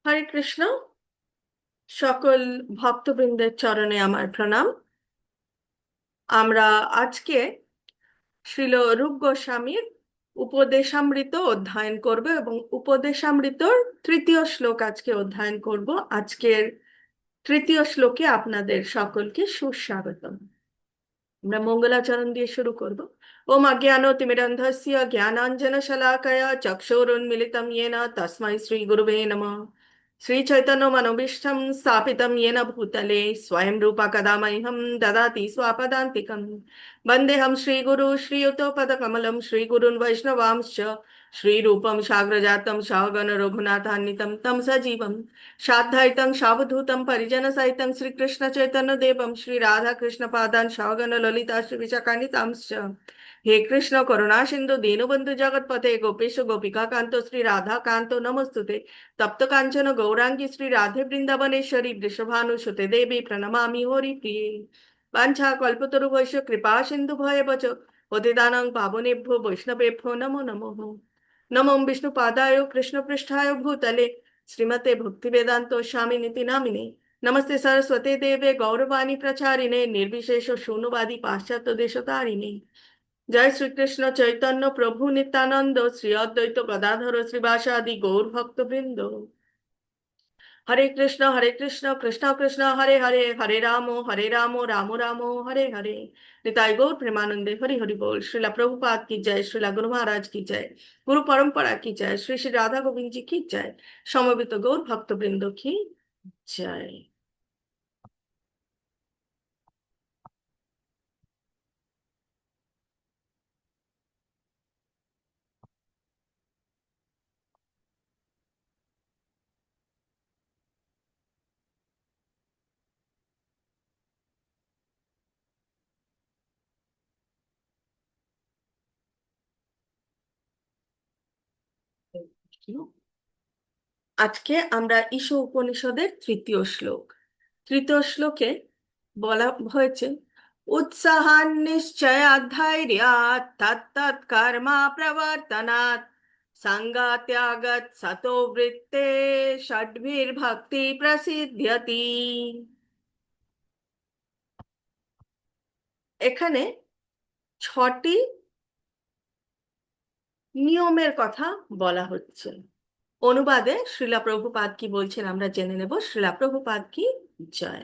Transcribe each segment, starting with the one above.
হরে কৃষ্ণ। সকল ভক্তবৃন্দের চরণে আমার প্রণাম। আমরা আজকে শ্রীল রূপ গোস্বামীর উপদেশামৃত অধ্যয়ন করব এবং উপদেশামৃতর তৃতীয় শ্লোক আজকে অধ্যয়ন করব। আজকের তৃতীয় শ্লোকে আপনাদের সকলকে সুস্বাগতম। আমরা মঙ্গলাচরণ দিয়ে শুরু করব। ওম অজ্ঞানতিমিরন্ধস্য জ্ঞানাঞ্জনশলাকয়া চক্ষুরুন্মিলিতং येन তস্मै শ্রীগুরুবে নমঃ। श्रीचैतन्यमनोभीष्टं स्थापितं येन भूतले स्वयं रूपा कदा मह्यं ददाति स्वापदान्तिकं। वन्देऽहं श्रीगुरु श्रीयुतपदकमलं श्रीगुरून् वैष्णवांश्च श्रीरूपं साग्रजातं सहगण रघुनाथान्वितं तं सजीवं साद्वैतं सावधूतं परिजनसहितं श्रीकृष्णचैतन्यदेवं श्रीराधाकृष्णपादान् सहगण ललिता श्रीविशाखान्वितांश्च। हे कृष्ण करुणा सिन्धु दीनबन्धु जगत्पते गोपेश गोपिका कान्त श्री राधा कान्तो नमस्तुते। तप्त कांचन गौरांगी श्री राधे वृंदावनेश्वरी वृषभानुसुते देवी प्रणमामि हरिप्रिये। वाञ्छा कल्पतरुभ्यश्च कृपा सिन्धुभ्येव च पतितानां पावनेभ्यो वैष्णवेभ्यो नमो नमः। नमो विष्णुपादाय कृष्णपृष्ठाय भूतले श्रीमते भक्तिवेदान्त स्वामिनिति नामिने। नमस्ते सरस्वते देवे गौरवाणी प्रचारिणे निर्विशेष शून्यवादी पाश्चात्य देशतारिणे। जय श्री कृष्ण चैतन्य प्रभु नित्यानंद श्री अद्वैत गदाधर श्रीवासादि गौर भक्त वृंद। हरे कृष्ण कृष्ण कृष्ण हरे हरे हरे राम राम राम हरे हरे। निताई गौर प्रेमानंदे हरि हरि बोल। श्रीला प्रभुपाद की जय, श्रीला गुरु महाराज की जय, गुरु परंपरा की जय, श्री श्री राधा गोविंद जी की जय, समवेत गौर भक्त वृंद की जय। আজকে আমরা ঈশ উপনিষদের তৃতীয় শ্লোক। তৃতীয় শ্লোকে বলা হয়েছে, উৎসাহান নিশ্চয়াৎ ধৈর্যাৎ তত্তৎ কর্মা প্রবর্তনাৎ সঙ্গাত্যাগৎ সতো বৃত্তে ষড্ভির্ভক্তি প্রসিদ্ধ্যতি। এখানে ছটি নিয়মের কথা বলা হচ্ছে। অনুবাদে শ্রীলা প্রভুপাদ কি বলছেন আমরা জেনে নেব। শ্রীলা প্রভুপাদ কি জয়।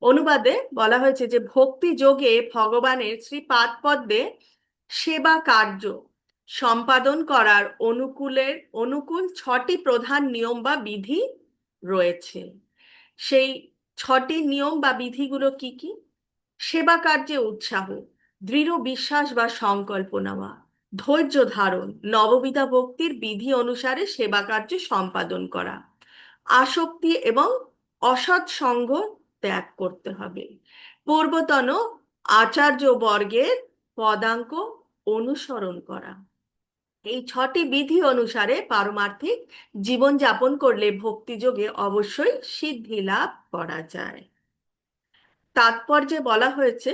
অনুবাদে বলা হয়েছে যে ভক্তি যোগে ভগবানের শ্রীপাদ পদ্মে সেবা কার্য সম্পাদন করার অনুকূল ছটি প্রধান নিয়ম বা বিধি রয়েছে। সেই ছটি নিয়ম বা বিধিগুলো কি কি? সেবা কার্যে উৎসাহ, দৃঢ় বিশ্বাস বা সংকল্প নেওয়া, ধৈর্য ধারণ, নববিধা ভক্তির বিধি অনুসারে সেবা কার্য সম্পাদন করা, আসক্তি এবং অসৎ সঙ্গ ত্যাগ করতে হবে, পূর্বতন আচার্য বর্গের পদাঙ্ক অনুসরণ করা। এই ছটি বিধি অনুসারে পারমার্থিক জীবনযাপন করলে ভক্তিযোগে অবশ্যই সিদ্ধি লাভ করা যায়। তাৎপর্যে বলা হয়েছে,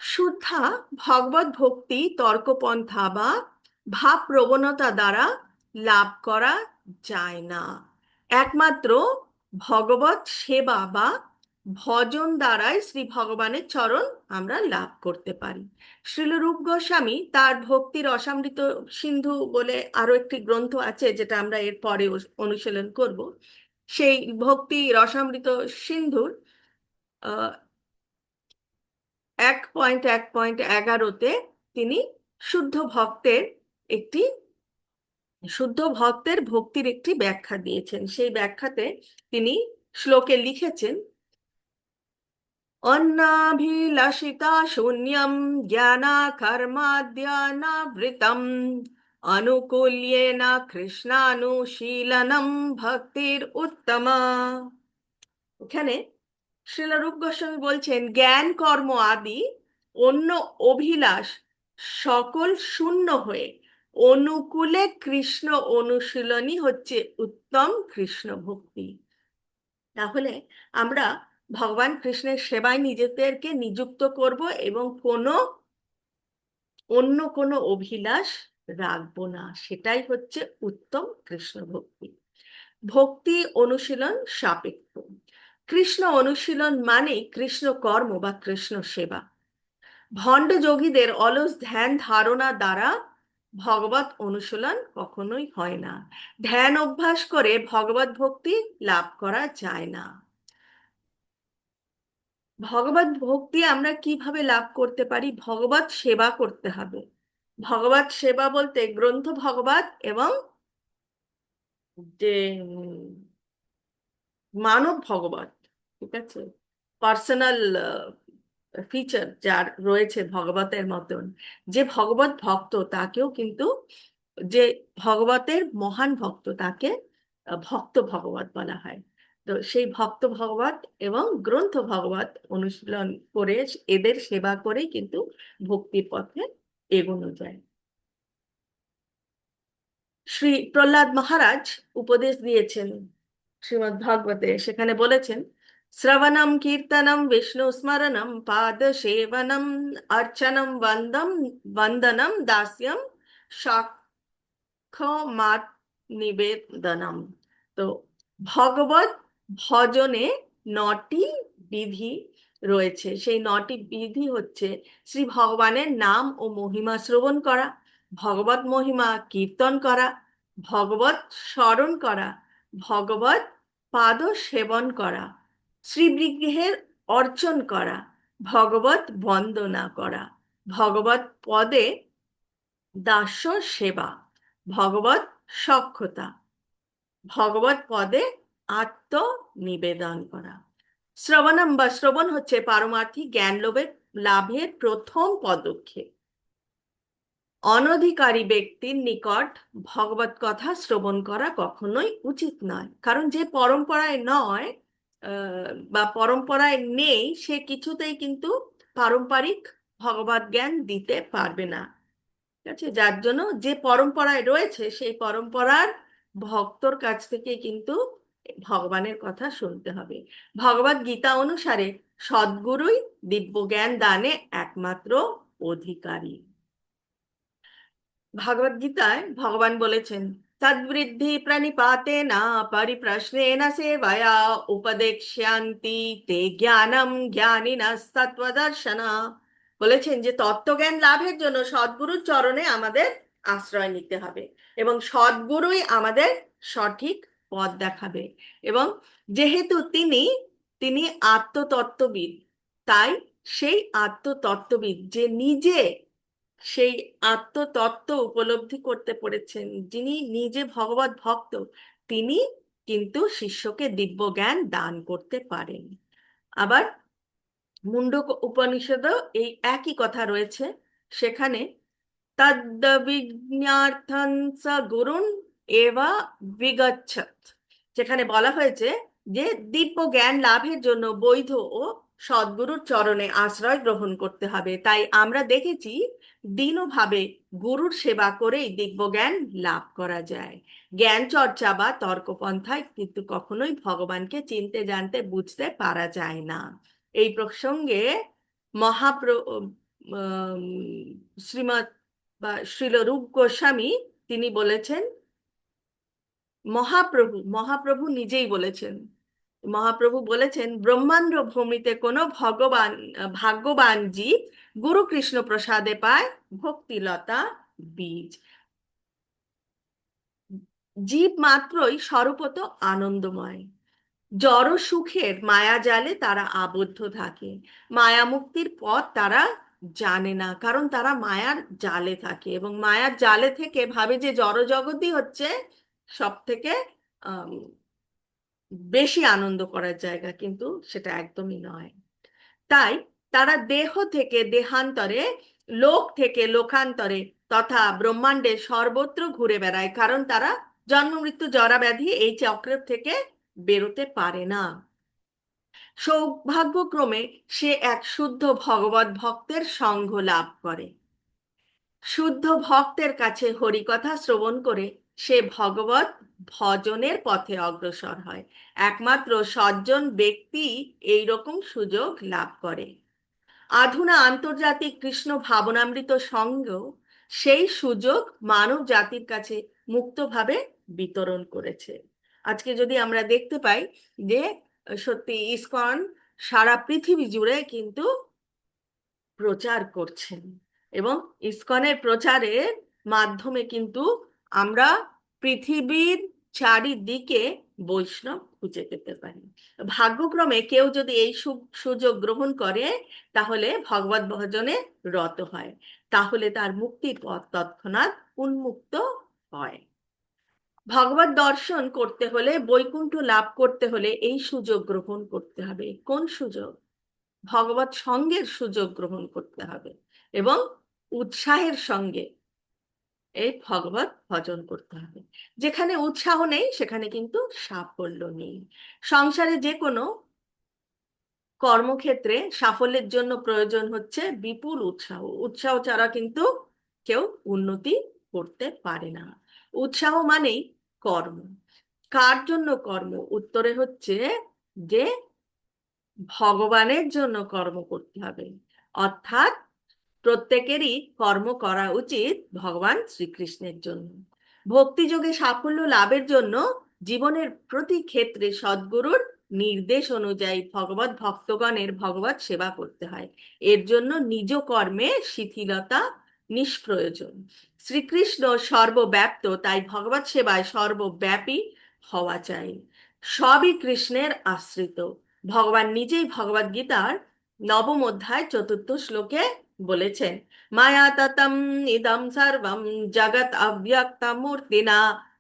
শুদ্ধা ভগবত ভক্তি তর্কপন্থা বা ভাব প্রবণতা দ্বারা লাভ করা যায় না। একমাত্র ভগবত সেবা বা ভজন দ্বারাই শ্রী ভগবানের চরণ আমরা লাভ করতে পারি। শ্রীল রূপ গোস্বামী তার ভক্তির রসামৃত সিন্ধু বলে আরো একটি গ্রন্থ আছে, যেটা আমরা এর পরে অনুশীলন করব। সেই ভক্তি রসামৃত সিন্ধুর 1.1.11-তে তিনি শুদ্ধ ভক্তের একটি শুদ্ধ ভক্তের ভক্তির একটি ব্যাখ্যা দিয়েছেন। সেই ব্যাখ্যাতে তিনি শ্লোকে লিখেছেন, অন্নাভিলাষিতা শূন্যম জ্ঞানা কর্মাদ্যানাবৃতম অনুকূল্যেন কৃষ্ণানুশীলনম ভক্তির উত্তমা। এখানে শ্রীল রূপ গোস্বামী বলছেন, জ্ঞান কর্ম আদি অন্য অভিলাষ সকল শূন্য হয়ে অনুকূলে কৃষ্ণ অনুশীলনই হচ্ছে উত্তম কৃষ্ণ ভক্তি। তাহলে আমরা ভগবান কৃষ্ণের সেবায় নিজেদেরকে নিযুক্ত করব এবং অন্য কোনো অভিলাষ রাখবো না। সেটাই হচ্ছে উত্তম কৃষ্ণ ভক্তি। ভক্তি অনুশীলন সাপেক্ষ। কৃষ্ণ অনুশীলন মানে কৃষ্ণ কর্ম বা কৃষ্ণ সেবা। ভণ্ড যোগীদের অলস ধ্যান ধারণা দ্বারা ভগবত অনুশীলন কখনোই হয় না। ধ্যান অভ্যাস করে ভগবত ভক্তি লাভ করা যায় না। ভগবত ভক্তি আমরা কিভাবে লাভ করতে পারি? ভগবত সেবা করতে হবে। ভগবত সেবা বলতে গ্রন্থ ভগবত এবং যে মানব ভগবত, ঠিক আছে, পার্সোনাল ফিচার যার রয়েছে ভগবতের মতন, যে ভগবত ভক্ত তাকেও কিন্তু, যে ভগবতের মহান ভক্ত তাকে ভক্ত ভগবত বলা হয়। তো সেই ভক্ত ভগবত এবং গ্রন্থ ভগবত অনুশীলন করে এদের সেবা করেই কিন্তু ভক্তির পথে এগোনো যায়। শ্রী প্রহ্লাদ মহারাজ উপদেশ দিয়েছেন শ্রীমদ্ ভাগবতে, সেখানে বলেছেন, শ্রবণম কীর্তনম বিষ্ণু স্মরণম পাদ সেবনম অর্চনম বন্দনম দাস্যম মাত নিবেদনম। তো ভগবত ভজনে নটি বিধি রয়েছে। সেই নটি বিধি হচ্ছে শ্রী ভগবানের নাম ও মহিমা শ্রবণ করা, ভগবত মহিমা কীর্তন করা, ভগবত স্মরণ করা, ভগবত পাদ সেবন করা, শ্রীবিগ্রহের অর্চন করা, ভগবত বন্দনা করা, ভগবত পদে দাস্য সেবা, ভগবত সখ্যতা, ভগবত পদে আত্মনিবেদন করা। শ্রবণম বা শ্রবণ হচ্ছে পারমার্থিক জ্ঞান লাভের প্রথম পদক্ষেপ। অনধিকারী ব্যক্তির নিকট ভগবত কথা শ্রবণ করা কখনোই উচিত নয়, কারণ যে পরম্পরায় নয় বা পরম্পরায় নেই, সে কিছুতেই কিন্তু পারম্পরিক ভগবত জ্ঞান দিতে পারবে না। ঠিক আছে, যার জন্য যে পরম্পরায় রয়েছে সেই পরম্পরার ভক্তর কাছ থেকে কিন্তু ভগবানের কথা শুনতে হবে। ভগবত গীতা অনুসারে সদ্গুরুই দিব্য জ্ঞান দানে একমাত্র অধিকারী। ভগবদ গীতায় ভগবান বলেছেন, তদ্বৃদ্ধি প্রণিপাতেন পরিপ্রশ্নেন সেবয়া উপদেক্ষ্যন্তি তে জ্ঞানম জ্ঞানিনস্তত্ত্বদর্শনা। বলেছেন যে তত্ত্বজ্ঞান লাভের জন্য সদ্গুরুর চরণে আমাদের আশ্রয় নিতে হবে এবং সদ্গুরুই আমাদের সঠিক পথ দেখাবে। এবং যেহেতু তিনি তিনি আত্মতত্ত্ববিদ, তাই সেই আত্মতত্ত্ববিদ যে নিজে সেই আত্মতত্ত্ব উপলব্ধি করতে পেরেছেন, যিনি নিজে ভগবত ভক্ত, তিনি কিন্তু শিষ্যকে দিব্য জ্ঞান দান করতে পারেন। আবার মুন্ডক উপনিষদেও এই একই কথা রয়েছে। সেখানে তদ্বিজ্ঞার্থং স গুরুন এবা বিগচ্ছত, যেখানে বলা হয়েছে যে দিব্য জ্ঞান লাভের জন্য বৈধ ও সদ্গুরুর চরণে আশ্রয় গ্রহণ করতে হবে। তাই আমরা দেখেছি দীনভাবে গুরুর সেবা করেই দিব্য জ্ঞান লাভ করা যায়। জ্ঞান চর্চা বা তর্কপন্থায় কিন্তু কখনোই ভগবানকে চিনতে জানতে বুঝতে পারা যায় না। এই প্রসঙ্গে মহাপ্র শ্রীমৎ বা শ্রীল রূপ গোস্বামী তিনি বলেছেন, মহাপ্রভু নিজেই বলেছেন, মহাপ্রভু বলেছেন, ব্রহ্মাণ্ড ভূমিতে কোনো ভাগ্যবান জীব গুরু কৃষ্ণ প্রসাদে পায় ভক্তিলতা বীজ। জীব মাত্রই স্বরূপত আনন্দময়, জড় সুখের মায়াজালে তারা আবদ্ধ থাকে। মায়া মুক্তির পথ তারা জানে না, কারণ তারা মায়ার জালে থাকে এবং মায়ার জালে থেকে ভাবে যে জড় জগতই হচ্ছে সব থেকে বেশি আনন্দ করার জায়গা, কিন্তু সেটা একদমই নয়। তাই তারা দেহ থেকে দেহান্তরে, লোক থেকে লোকান্তরে তথা ব্রহ্মাণ্ডে সর্বত্র ঘুরে বেড়ায়, কারণ তারা জন্ম মৃত্যু জরা ব্যাধি এই চক্রের থেকে বেরোতে পারে না। সৌভাগ্যক্রমে সে এক শুদ্ধ ভগবত ভক্তের সঙ্গ লাভ করে। শুদ্ধ ভক্তের কাছে হরিকথা শ্রবণ করে সে ভগবত ভজনের পথে অগ্রসর হয়। একমাত্র সজ্জন ব্যক্তি এই রকম সুযোগ লাভ করে। আধুনা আন্তর্জাতিক কৃষ্ণ ভাবনামৃত সংঘ সেই সুযোগ মানব জাতির কাছে মুক্তভাবে বিতরণ করেছে। আজকে যদি আমরা দেখতে পাই যে সত্যি ইসকন সারা পৃথিবী জুড়ে কিন্তু প্রচার করছেন, এবং ইসকনের প্রচারের মাধ্যমে কিন্তু আমরা পৃথিবীর চারিদিকে বৈষ্ণব খুঁজে পেতে পারি। ভাগ্যক্রমে কেউ যদি এই সুযোগ গ্রহণ করে, তাহলে ভগবত ভজনে রত হয়, তাহলে তার মুক্তির পথ তৎক্ষণাৎ উন্মুক্ত হয়। ভগবত দর্শন করতে হলে, বৈকুণ্ঠ লাভ করতে হলে এই সুযোগ গ্রহণ করতে হবে। কোন সুযোগ? ভগবত সঙ্গের সুযোগ গ্রহণ করতে হবে, এবং উৎসাহের সঙ্গে এই ভগবত ভজন করতে হবে। যেখানে উৎসাহ নেই, সেখানে কিন্তু সাফল্য নেই। সংসারে যে কোনো কর্মক্ষেত্রে সাফল্যের জন্য প্রয়োজন হচ্ছে বিপুল উৎসাহ। উৎসাহ ছাড়া কিন্তু কেউ উন্নতি করতে পারে না। উৎসাহ মানেই কর্ম। কার জন্য কর্ম? উত্তরে হচ্ছে যে ভগবানের জন্য কর্ম করতে হবে। অর্থাৎ প্রত্যেকেরই কর্ম করা উচিত ভগবান শ্রীকৃষ্ণের জন্য। ভক্তিযোগে সাফল্য লাভের জন্য জীবনের প্রতি ক্ষেত্রে সদ্গুরুর নির্দেশ অনুযায়ী ভগবত ভক্তগণের ভগবত সেবা করতে হয়। এর জন্য নিজ কর্মে শিথিলতা নিষ্প্রয়োজন। শ্রীকৃষ্ণ সর্বব্যাপ্ত, তাই ভগবত সেবায় সর্বব্যাপী হওয়া চাই। সবই কৃষ্ণের আশ্রিত। ভগবান নিজেই ভগবদ গীতার নবম অধ্যায় চতুর্থ শ্লোকে বলেছেন, মায়া ততম ইদম সর্বম জগৎ অব্যক্ত মূর্তিনা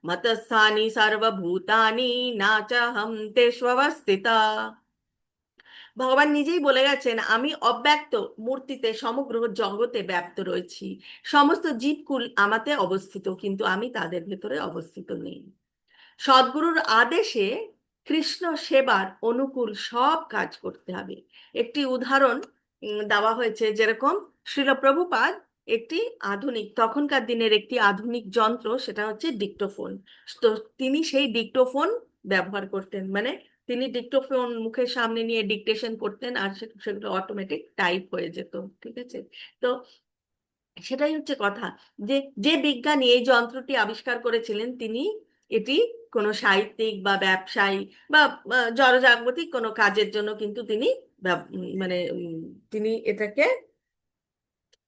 মতস্থানি সর্বভূতানি না চাহম তেষ্বস্থিতা। ভগবান নিজেই বলে গেছেন, আমি অব্যক্ত মূর্তিতে সমগ্র জগতে ব্যাপ্ত রয়েছি। সমস্ত জীবকুল আমাতে অবস্থিত, কিন্তু আমি তাদের ভেতরে অবস্থিত নেই। সদ্গুরুর আদেশে কৃষ্ণ সেবার অনুকূল সব কাজ করতে হবে। একটি উদাহরণ দেওয়া হয়েছে, যেরকম শ্রীল প্রভুপাদ একটি আধুনিক, তখনকার দিনের একটি আধুনিক যন্ত্র, সেটা হচ্ছে ডিক্টোফোন। তো তিনি সেই ডিক্টোফোন ব্যবহার করতেন, মানে তিনি ডিক্টোফোন মুখের সামনে নিয়ে ডিকটেশন করতেন, আর সেগুলো অটোমেটিক টাইপ হয়ে যেত। ঠিক আছে? তো সেটাই হচ্ছে কথা, যে যে বিজ্ঞানী এই যন্ত্রটি আবিষ্কার করেছিলেন, তিনি এটি কোনো সাহিত্যিক বা ব্যবসায়ী বা জনজাগতিক কোনো কাজের জন্য কিন্তু তিনি মানে তিনি এটাকে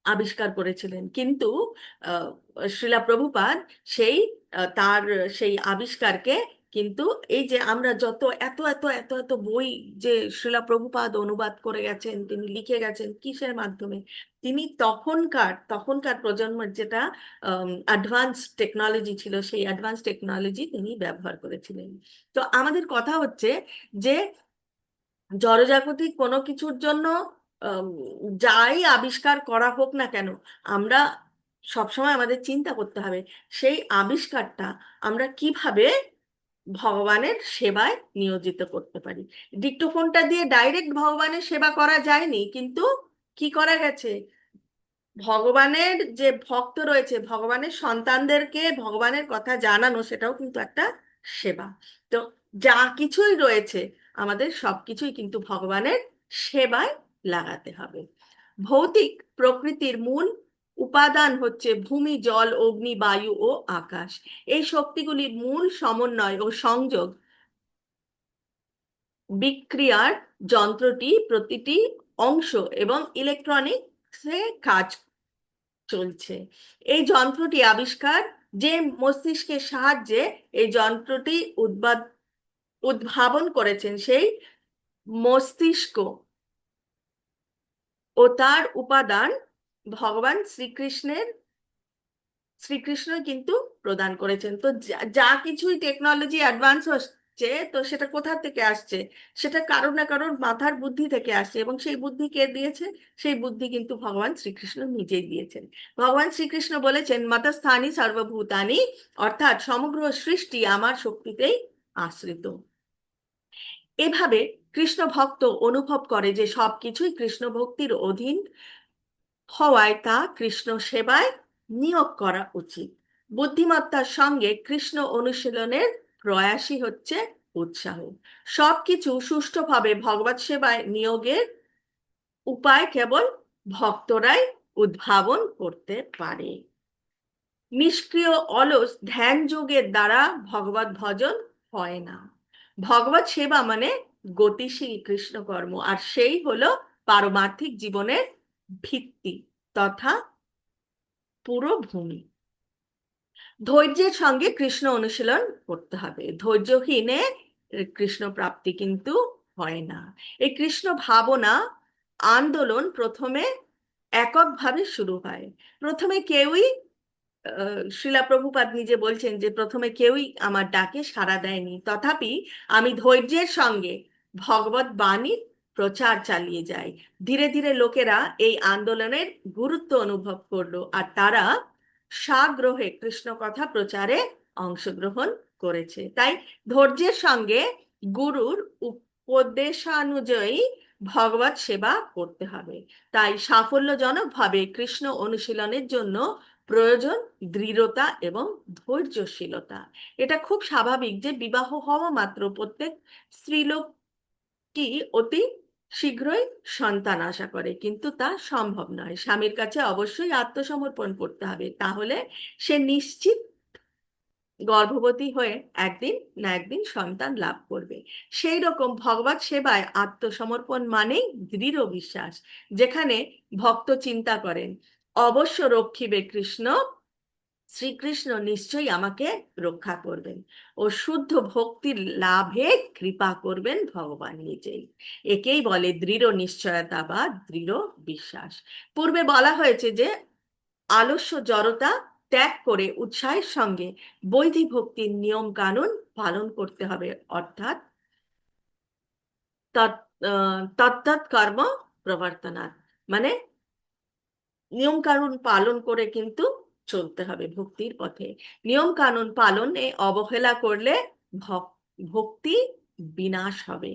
আবিষ্কার করেছিলেন। কিন্তু আহ, শ্রীলা প্রভুপাদ সেই তার সেই আবিষ্কারকে কিন্তু, এই যে আমরা যত এত এত এত এত বই যে শ্রীলা প্রভুপাদ অনুবাদ করে গেছেন, তিনি লিখে গেছেন, কিসের মাধ্যমে? তিনি তখনকার তখনকার প্রজন্মের যেটা অ্যাডভান্স টেকনোলজি ছিল, সেই অ্যাডভান্স টেকনোলজি তিনি ব্যবহার করেছিলেন। তো আমাদের কথা হচ্ছে যে জড়জাগতিক কোনো কিছুর জন্য আম, যাই আবিষ্কার করা হোক না কেন, আমরা সবসময় আমাদের চিন্তা করতে হবে সেই আবিষ্কারটা আমরা কিভাবে ভগবানের সেবায় নিয়োজিত করতে পারি। ডিক্টোফোনটা দিয়ে ডাইরেক্ট ভগবানের সেবা করা যায়নি, কিন্তু কি করা গেছে, ভগবানের যে ভক্ত রয়েছে, ভগবানের সন্তানদেরকে ভগবানের কথা জানানো, সেটাও কিন্তু একটা সেবা। তো যা কিছুই রয়েছে, আমাদের সবকিছুই কিন্তু ভগবানের সেবায় লাগাতে হবে। ভৌতিক প্রকৃতির মূল উপাদান হচ্ছে ভূমি, জল, অগ্নি, বায়ু ও আকাশ। এই শক্তিগুলির মূল সমন্বয় ও সংযোগ বিক্রিয়ার যন্ত্রটি প্রতিটি অংশ এবং ইলেকট্রনিক্সে কাজ চলছে। এই যন্ত্রটি আবিষ্কার, যে মস্তিষ্কের সাহায্যে এই যন্ত্রটি উদ্ভাবন করেছেন, সেই মস্তিষ্ক ও তার উপাদান ভগবান শ্রীকৃষ্ণ কিন্তু প্রদান করেছেন। তো যা যা কিছুই টেকনোলজি অ্যাডভান্স হচ্ছে, তো সেটা কোথা থেকে আসছে? সেটা কারোর না কারোর মাথার বুদ্ধি থেকে আসছে, এবং সেই বুদ্ধি কে দিয়েছে? সেই বুদ্ধি কিন্তু ভগবান শ্রীকৃষ্ণ নিজেই দিয়েছেন। ভগবান শ্রীকৃষ্ণ বলেছেন, মাতস্থানি সর্বভূতানি, অর্থাৎ সমগ্র সৃষ্টি আমার শক্তিতেই আশ্রিত। এভাবে কৃষ্ণ ভক্ত অনুভব করে যে সবকিছুই কৃষ্ণ ভক্তির অধীন হওয়ায় তা কৃষ্ণ সেবায় নিয়োগ করা উচিত। বুদ্ধিমত্তার সঙ্গে কৃষ্ণ অনুশীলনের প্রয়াসই হচ্ছে উৎসাহ। সবকিছু সুষ্ঠুভাবে ভগবত সেবায় নিয়োগের উপায় কেবল ভক্তরাই উদ্ভাবন করতে পারে। নিষ্ক্রিয় অলস ধ্যান যোগের দ্বারা ভগবত ভজন হয় না। ভগবত সেবা মানে গতিশীল কৃষ্ণকর্ম, আর সেই হলো পারমার্থিক জীবনের ভিত্তি তথা পুরো ভূমি। ধৈর্যের সঙ্গে কৃষ্ণ অনুশীলন করতে হবে, ধৈর্যহীনে কৃষ্ণ প্রাপ্তি কিন্তু হয় না। এই কৃষ্ণ ভাবনা আন্দোলন প্রথমে এককভাবে শুরু হয়। প্রথমে কেউই শিলা প্রভুপাদ নিজে বলছেন যে প্রথমে কেউই আমার ডাকে সাড়া দেয়নি, তথাপি আমি ধৈর্যের সঙ্গে ভগবত বাণীর প্রচার চালিয়ে যাই। ধীরে ধীরে লোকেরা এই আন্দোলনের গুরুত্ব অনুভব করলো, আর তারা সাগ্রহে কৃষ্ণ কথা প্রচারে অংশগ্রহণ করেছে। তাই ধৈর্যের সঙ্গে গুরুর উপদেশানুযায়ী ভগবত সেবা করতে হবে। তাই সাফল্যজনকভাবে কৃষ্ণ অনুশীলনের জন্য প্রয়োজন দৃঢ়তা এবং ধৈর্যশীলতা। এটা খুব স্বাভাবিক যে বিবাহ হওয়া মাত্র প্রত্যেক স্ত্রীলোক কি অতি শীঘ্রই সন্তান আশা করে, কিন্তু তা সম্ভব নয়। স্বামীর কাছে অবশ্যই আত্মসমর্পণ করতে হবে, তাহলে সে নিশ্চিত গর্ভবতী হয়ে একদিন না একদিন সন্তান লাভ করবে। সেই রকম ভগবত সেবায় আত্মসমর্পণ মানেই দৃঢ় বিশ্বাস, যেখানে ভক্ত চিন্তা করেন অবশ্য রক্ষিবে কৃষ্ণ, শ্রীকৃষ্ণ নিশ্চয়ই আমাকে রক্ষা করবেন ও শুদ্ধ ভক্তির লাভে কৃপা করবেন ভগবান নিজেই। একেই বলে দৃঢ় নিশ্চয়তা বা দৃঢ় বিশ্বাস। পূর্বে বলা হয়েছে যে আলস্য জড়তা ত্যাগ করে উৎসাহের সঙ্গে বৈধি ভক্তির নিয়ম কানুন পালন করতে হবে, অর্থাৎ তত্তৎ কর্ম প্রবর্তনাৎ, মানে নিয়ম কানুন পালন করে কিন্তু চলতে হবে ভক্তির পথে। নিয়ম কানুন পালনে অবহেলা করলে ভক্তি বিনাশ হবে।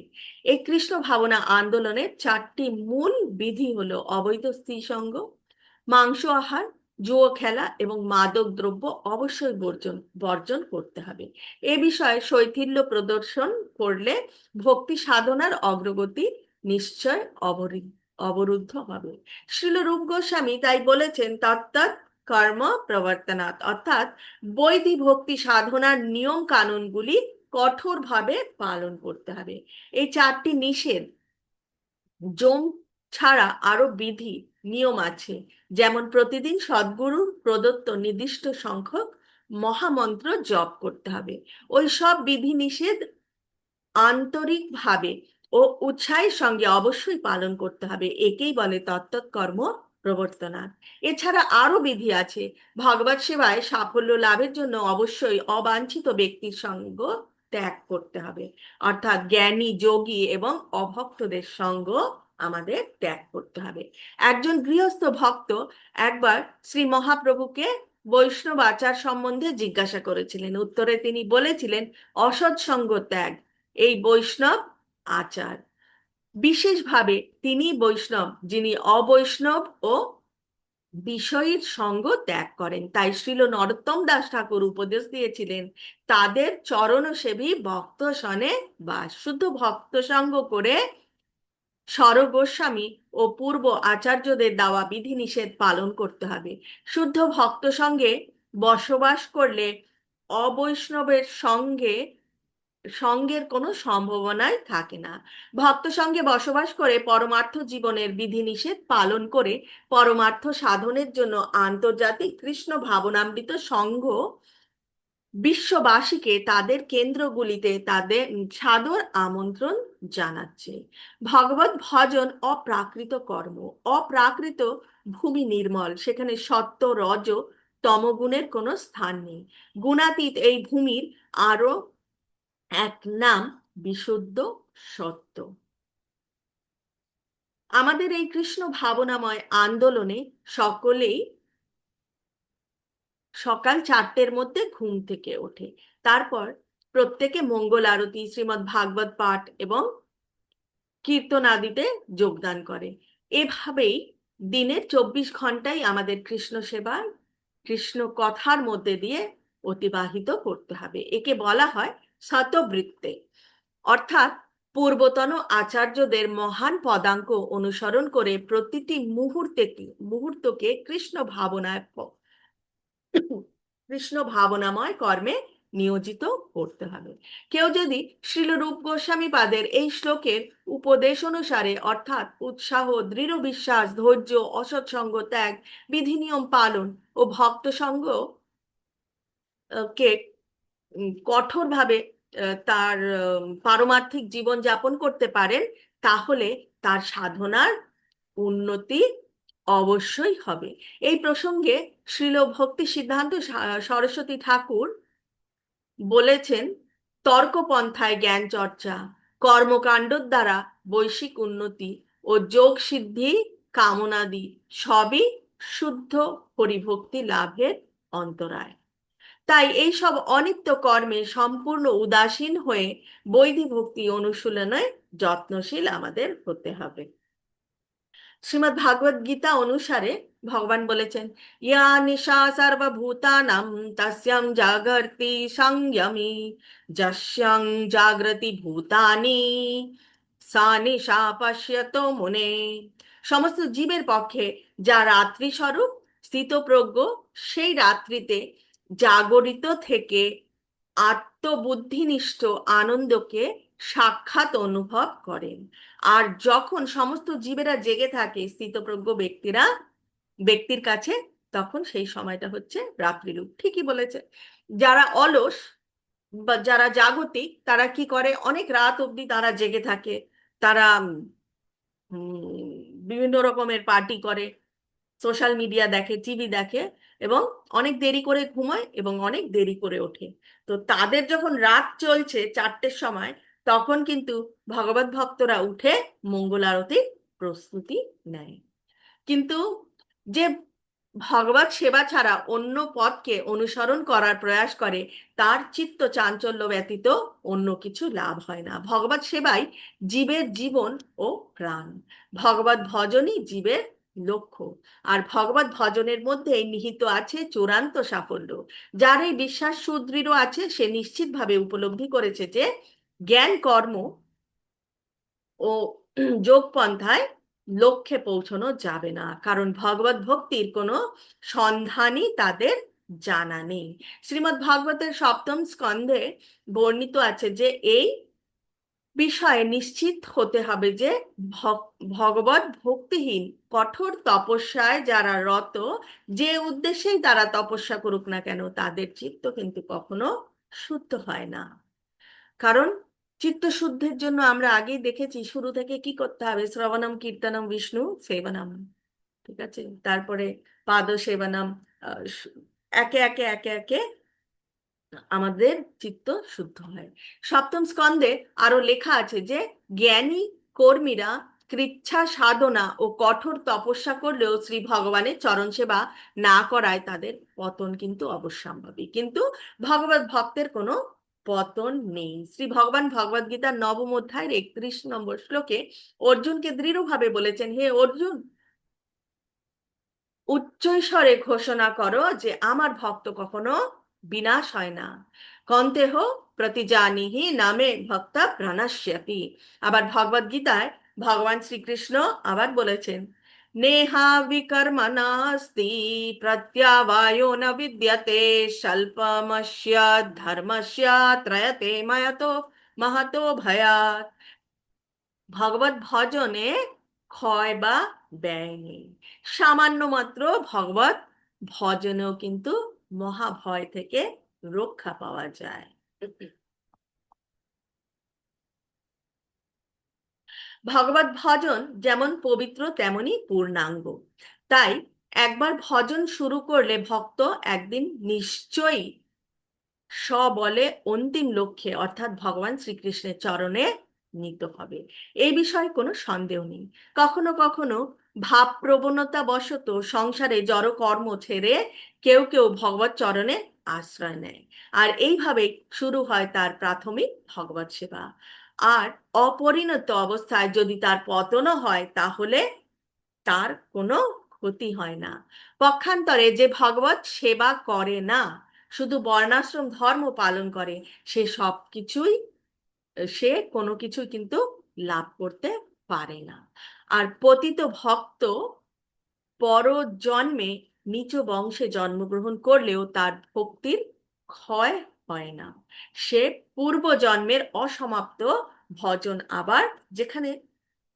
এই কৃষ্ণ ভাবনা আন্দোলনের চারটি মূল বিধি হলো অবৈধ স্ত্রী সঙ্গ, মাংস আহার, জুয়া খেলা এবং মাদক দ্রব্য অবশ্যই বর্জন বর্জন করতে হবে। এ বিষয়ে শৈথিল্য প্রদর্শন করলে ভক্তি সাধনার অগ্রগতি নিশ্চয় অবরুদ্ধ হবে। শ্রীল রূপ গোস্বামী তাই বলেছেন তত্তৎ কর্ম প্রবর্তনাৎ, অর্থাৎ বৈধি ভক্তি সাধনার নিয়ম কানুনগুলি কঠোরভাবে পালন করতে হবে। এই চারটি নিষেধ জম ছাড়া আরো বিধি নিয়ম আছে, যেমন প্রতিদিন সদ্গুরুর প্রদত্ত নির্দিষ্ট সংখ্যক মহামন্ত্র জপ করতে হবে। ওই সব বিধি নিষেধ আন্তরিকভাবে ও উৎসাহের সঙ্গে অবশ্যই পালন করতে হবে। একেই বলে তত্তৎ কর্ম প্রবর্তনা। এছাড়া আরো বিধি আছে। ভগবত সেবায় সাফল্য লাভের জন্য অবশ্যই অবাঞ্ছিত ব্যক্তির সঙ্গ ত্যাগ করতে হবে, অর্থাৎ জ্ঞানী যোগী এবং অভক্তদের সঙ্গ আমাদের ত্যাগ করতে হবে। একজন গৃহস্থ ভক্ত একবার শ্রী মহাপ্রভুকে বৈষ্ণব আচার সম্বন্ধে জিজ্ঞাসা করেছিলেন। উত্তরে তিনি বলেছিলেন অসৎসঙ্গ ত্যাগ এই বৈষ্ণব আচার। বিশেষভাবে তিনি বৈষ্ণব যিনি অবৈষ্ণব ও বিষয়ীর সঙ্গ ত্যাগ করেন। তাই শ্রীল নরোত্তম দাস ঠাকুর উপদেশ দিয়েছিলেন তাদের চরণসেবী ভক্ত সনে বা শুদ্ধ ভক্ত সঙ্গ করে স্বর গোস্বামী ও পূর্ব আচার্যদের দেওয়া বিধিনিষেধ পালন করতে হবে। শুদ্ধ ভক্ত সঙ্গে বসবাস করলে অবৈষ্ণবের সঙ্গের কোনো সম্ভাবনাই থাকে না। ভক্ত সঙ্গে বসবাস করে পরমার্থ জীবনের বিধিনিষেধ পালন করে পরমার্থ সাধনের জন্য আন্তর্জাতিক কৃষ্ণ ভাবনামৃত সংঘ বিশ্ববাসীকে তাদের কেন্দ্রগুলিতে তাদের সাদর আমন্ত্রণ জানাচ্ছে। ভগবত ভজন অপ্রাকৃত কর্ম, অপ্রাকৃত ভূমি নির্মল, সেখানে সত্য রজ তমগুণের কোনো স্থান নেই। গুণাতীত এই ভূমির আরো এক নাম বিশুদ্ধ সত্য। আমাদের এই কৃষ্ণ ভাবনাময় আন্দোলনে সকলেই সকাল 4টের মধ্যে ঘুম থেকে ওঠে, তারপর প্রত্যেকে মঙ্গল আরতি, শ্রীমদ্ ভাগবত পাঠ এবং কীর্তন আদিতে যোগদান করে। এভাবেই দিনের 24 ঘন্টাই আমাদের কৃষ্ণ সেবার কৃষ্ণ কথার মধ্যে দিয়ে অতিবাহিত করতে হবে। একে বলা হয় শতবৃত্তে, অর্থাৎ পূর্বতন আচার্যদের মহান পদাঙ্ক অনুসরণ করে প্রতিটি মুহূর্তকে কৃষ্ণ ভাবনায় কৃষ্ণ ভাবনাময় কর্মে নিয়োজিত করতে হবে। কেউ যদি শ্রীল রূপ গোস্বামী পাদের এই শ্লোকের উপদেশ অনুসারে অর্থাৎ উৎসাহ, দৃঢ় বিশ্বাস, ধৈর্য, অসৎসঙ্গ ত্যাগ, বিধি নিয়ম পালন ও ভক্ত সঙ্গ কে কঠোরভাবে তার পারমার্থিক জীবন যাপন করতে পারেন, তাহলে তার সাধনার উন্নতি অবশ্যই হবে। এই প্রসঙ্গে শ্রীল ভক্তি সিদ্ধান্ত সরস্বতী ঠাকুর বলেছেন, তর্কপন্থায় জ্ঞান চর্চা, কর্মকাণ্ডের দ্বারা বৈশ্বিক উন্নতি ও যোগ সিদ্ধি কামনাদি সবই শুদ্ধ হরিভক্তি লাভের অন্তরায়। তাই এই সব অনিত্য কর্মে সম্পূর্ণ উদাসীন হয়ে বৈধি ভক্তি অনুশীলনে যত্নশীল আমাদের হতে হবে। শ্রীমদ্ ভাগবত গীতা অনুসারে ভগবান বলেছেন, ইয়া নিশা সর্বভূতানাং তস্যাং জাগর্তি সংযমী, যস্যাং জাগ্রতি ভূতানি সা নিশা পশ্যতো মুনে। সমস্ত জীবের পক্ষে যা রাত্রি স্বরূপ স্থিতপ্রজ্ঞ, সেই রাত্রিতে জাগরিত থেকে আত্মবুদ্ধিনিষ্ঠ আনন্দকে সাক্ষাৎ অনুভব করেন। আর যখন সমস্ত জীবেরা জেগে থাকে স্থিতপ্রজ্ঞ ব্যক্তির কাছে, তখন সেই সময়টা হচ্ছে রাত্রিরূপ। ঠিকই বলেছে। যারা অলস বা যারা জাগতিক, তারা কি করে, অনেক রাত অবধি তারা জেগে থাকে। তারা বিভিন্ন রকমের পার্টি করে, সোশ্যাল মিডিয়া দেখে, টিভি দেখে, এবং অনেক দেরি করে ঘুমায় এবং অনেক দেরি করে ওঠে। তো তাদের যখন রাত চলছে 4টের সময়, তখন কিন্তু ভগবত ভক্তরা উঠে মঙ্গল আরতির প্রস্তুতি নেয়। কিন্তু যে ভগবত সেবা ছাড়া অন্য পথকে অনুসরণ করার প্রয়াস করে, তার চিত্ত চাঞ্চল্য ব্যতীত অন্য কিছু লাভ হয় না। ভগবত সেবাই জীবের জীবন ও প্রাণ। ভগবত ভজনই জীবের লক্ষ্য। আর ভগবত ভজনের মধ্যেই নিহিত আছে চূড়ান্ত সাফল্য। যার এই বিশ্বাস সুদৃঢ় আছে, সে নিশ্চিতভাবে উপলব্ধি করেছে যে জ্ঞান, কর্ম ও যোগ পন্থায় লক্ষ্যে পৌঁছানো যাবে না, কারণ ভগবত ভক্তির কোনো সন্ধানই তাদের জানা নেই। শ্রীমদ্ ভাগবতের 7ম স্কন্ধে বর্ণিত আছে যে এই বিষয়ে নিশ্চিত হতে হবে যে ভগবত ভক্তিহীন কঠোর তপস্যায় যারা রত, যে উদ্দেশ্যেই তারা তপস্যা করুক না কেন, তাদের চিত্ত কিন্তু কখনো শুদ্ধ হয় না। কারণ চিত্ত শুদ্ধির জন্য আমরা আগেই দেখেছি শুরু থেকে কি করতে হবে, শ্রবণম কীর্তনম বিষ্ণু সেবনম, ঠিক আছে, তারপরে পাদ সেবনম, একে একে একে একে আমাদের চিত্ত শুদ্ধ হয়। 7ম স্কন্ধে আরো লেখা আছে যে জ্ঞানী কর্মীরা কৃচ্ছা সাধনা ও কঠোর তপস্যা করলেও শ্রী ভগবানের চরণ সেবা না করায় তাদের পতন কিন্তু অবশ্যম্ভাবী। কিন্তু ভগবত ভক্তের কোনো পতন নেই। শ্রী ভগবান ভগবদ গীতার 9ম অধ্যায়ের 31 নম্বর শ্লোকে অর্জুনকে দৃঢ়ভাবে বলেছেন, হে অর্জুন, উচ্চস্বরে ঘোষণা করো যে আমার ভক্ত কখনো বিনাশ হয় না। কন্তেহ প্রতিজানিহি নামে ভক্তা প্রাণাস্যাপি। আবার ভগবদ গীতায় ভগবান শ্রীকৃষ্ণ আবার বলেছেন, নেহা বিকর্মণাস্তি প্রত্যাবায়ো ন বিদ্যতে স্বল্পমস্য ধর্মস্য ত্রয়তে ময়তো মহতো ভয়াৎ। ভগবত ভজনে ক্ষয় বা ব্যয় নেই। সামান্য মাত্র ভগবত ভজনেও কিন্তু মহাভয় থেকে রক্ষা পাওয়া যায়। ভগবত ভজন যেমন পবিত্র তেমনি পূর্ণাঙ্গ। তাই একবার ভজন শুরু করলে ভক্ত একদিন নিশ্চয়ই সবলে অন্তিম লক্ষ্যে অর্থাৎ ভগবান শ্রীকৃষ্ণের চরণে নিত হবে, এই বিষয়ে কোনো সন্দেহ নেই। কখনো কখনো ভাব প্রবণতা বশত সংসারে জড় কর্ম ছেড়ে কেউ কেউ ভগবত চরণে আশ্রয় নেয়, আর এইভাবে শুরু হয় তার প্রাথমিক ভগবত সেবা। আর অপরিণত অবস্থায় যদি তার পতনও হয়, তাহলে তার কোনো ক্ষতি হয় না। পক্ষান্তরে যে ভগবত সেবা করে না, শুধু বর্ণাশ্রম ধর্ম পালন করে, সে সব কিছুই, সে কোনো কিছুই কিন্তু লাভ করতে পারে না। আর পতিত ভক্ত পর জন্মে নিচু বংশে জন্মগ্রহণ করলেও তার ভক্তির ক্ষয় হয় না। সে পূর্ব জন্মের অসমাপ্ত ভজন আবার যেখানে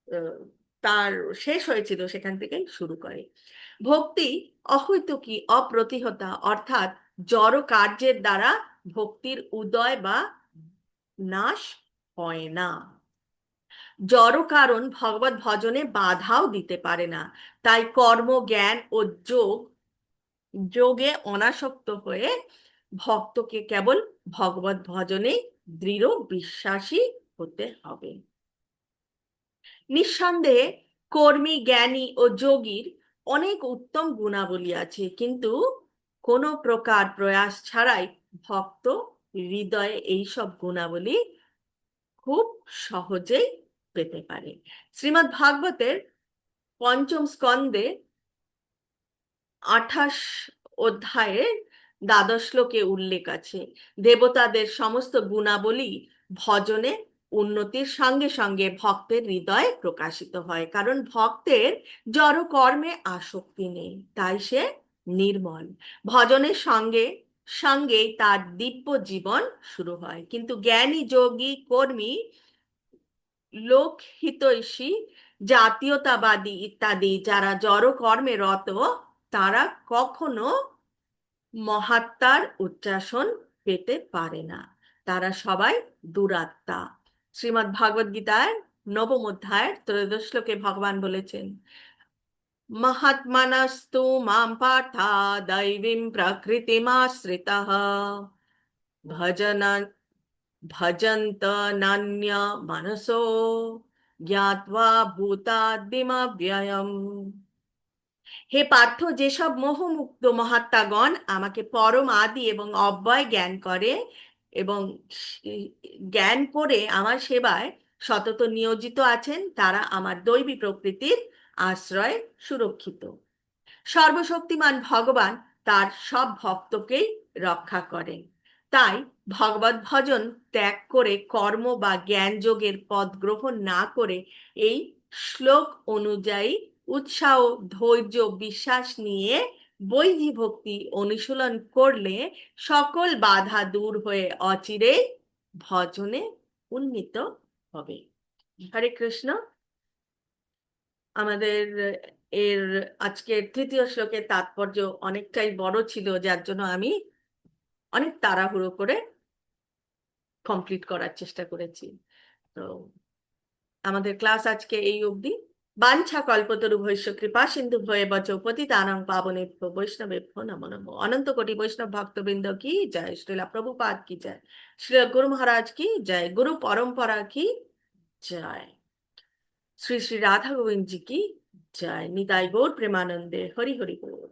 আহ, তার শেষ হয়েছিল সেখান থেকেই শুরু করে। ভক্তি অহৈতুকী অপ্রতিহতা, অর্থাৎ জড় কার্যের দ্বারা ভক্তির উদয় বা নাশ হয় না। জড় কারণ ভগবত ভজনে বাধাও দিতে পারে না। তাই কর্ম, জ্ঞান ও যোগে অনাসক্ত হয়ে ভক্তকে কেবল ভগবত ভজনে দৃঢ় বিশ্বাসী হতে হবে। নিঃসন্দেহে কর্মী, জ্ঞানী ও যোগীর অনেক উত্তম গুণাবলী আছে, কিন্তু কোনো প্রকার প্রয়াস ছাড়াই ভক্ত হৃদয়ে এইসব গুণাবলী খুব সহজেই পেতে পারে। শ্রীমদ্ ভাগবতের পঞ্চম স্কন্ধে 28 অধ্যায়ে দ্বাদশ শ্লোকে উল্লেখ আছে, দেবতাদের সমস্ত গুণাবলী ভজনে উন্নতির সঙ্গে সঙ্গে ভক্তের হৃদয়ে প্রকাশিত হয়, কারণ ভক্তের জড় কর্মে আসক্তি নেই, তাই সে নির্মল। ভজনের সঙ্গে সঙ্গেই তার দিব্য জীবন শুরু হয়। কিন্তু জ্ঞানী, যোগী, কর্মী, লোকহিতৈষী, জাতীয়তাবাদী ইত্যাদি যারা জড় কর্মে রত, তারা কখনো মহাত্মার উচ্চাসন পেতে পারে না। তারা সবাই দুরাত্মা। শ্রীমদ্ ভাগবত গীতার নবম অধ্যায়ের ত্রয়োদশ শ্লোকে ভগবান বলেছেন, মহাত্মনস্তু মাম পার্থা দৈবীম প্রকৃতিমাশ্রিতঃ ভজন ভজন্ত নান্য মনসো জ্ঞাত্বা ভূতাদিমব্যয়ম। হে পার্থ, যেসব মোহমুক্ত মহাত্মাগণ আমাকে পরম আদি এবং অব্যয় জ্ঞান করে এবং জ্ঞান করে আমার সেবায় সতত নিয়োজিত আছেন, তারা আমার দৈবী প্রকৃতির আশ্রয়ে সুরক্ষিত। সর্বশক্তিমান ভগবান তার সব ভক্তকেই রক্ষা করেন। তাই ভগবত ভজন ত্যাগ করে কর্ম বা জ্ঞান যোগের পথ গ্রহণ না করে এই শ্লোক অনুযায়ী উৎসাহ, ধৈর্য, বিশ্বাস নিয়ে বৈধি ভক্তি অনুশীলন করলে সকল বাধা দূর হয়ে অচিরেই ভজনে উন্নীত হবে। হরে কৃষ্ণ। আমাদের এর আজকের তৃতীয় শ্লোকের তাৎপর্য অনেকটাই বড় ছিল, যার জন্য আমি অনেক তাড়াহুড়ো করে কমপ্লিট করার চেষ্টা করেছি। তো আমাদের ক্লাস আজকে এই অবধি। বাঞ্ছা কল্পতরু ভৈষ্য কৃপা সিন্ধু ভয়ে বচ পতিতানাং পাবনেভ্যো বৈষ্ণবেভ্যো নমো নমো। অনন্ত কোটি বৈষ্ণব ভক্তবৃন্দ কি জয়, শ্রীলা প্রভুপাদ কি জয়, শ্রী গুরু মহারাজ কি জয়, গুরু পরম্পরা কি জয়, শ্রী শ্রী রাধা গোবিন্দ जी की जय। निताई गौर प्रेमानंदे हरि हरि बोल।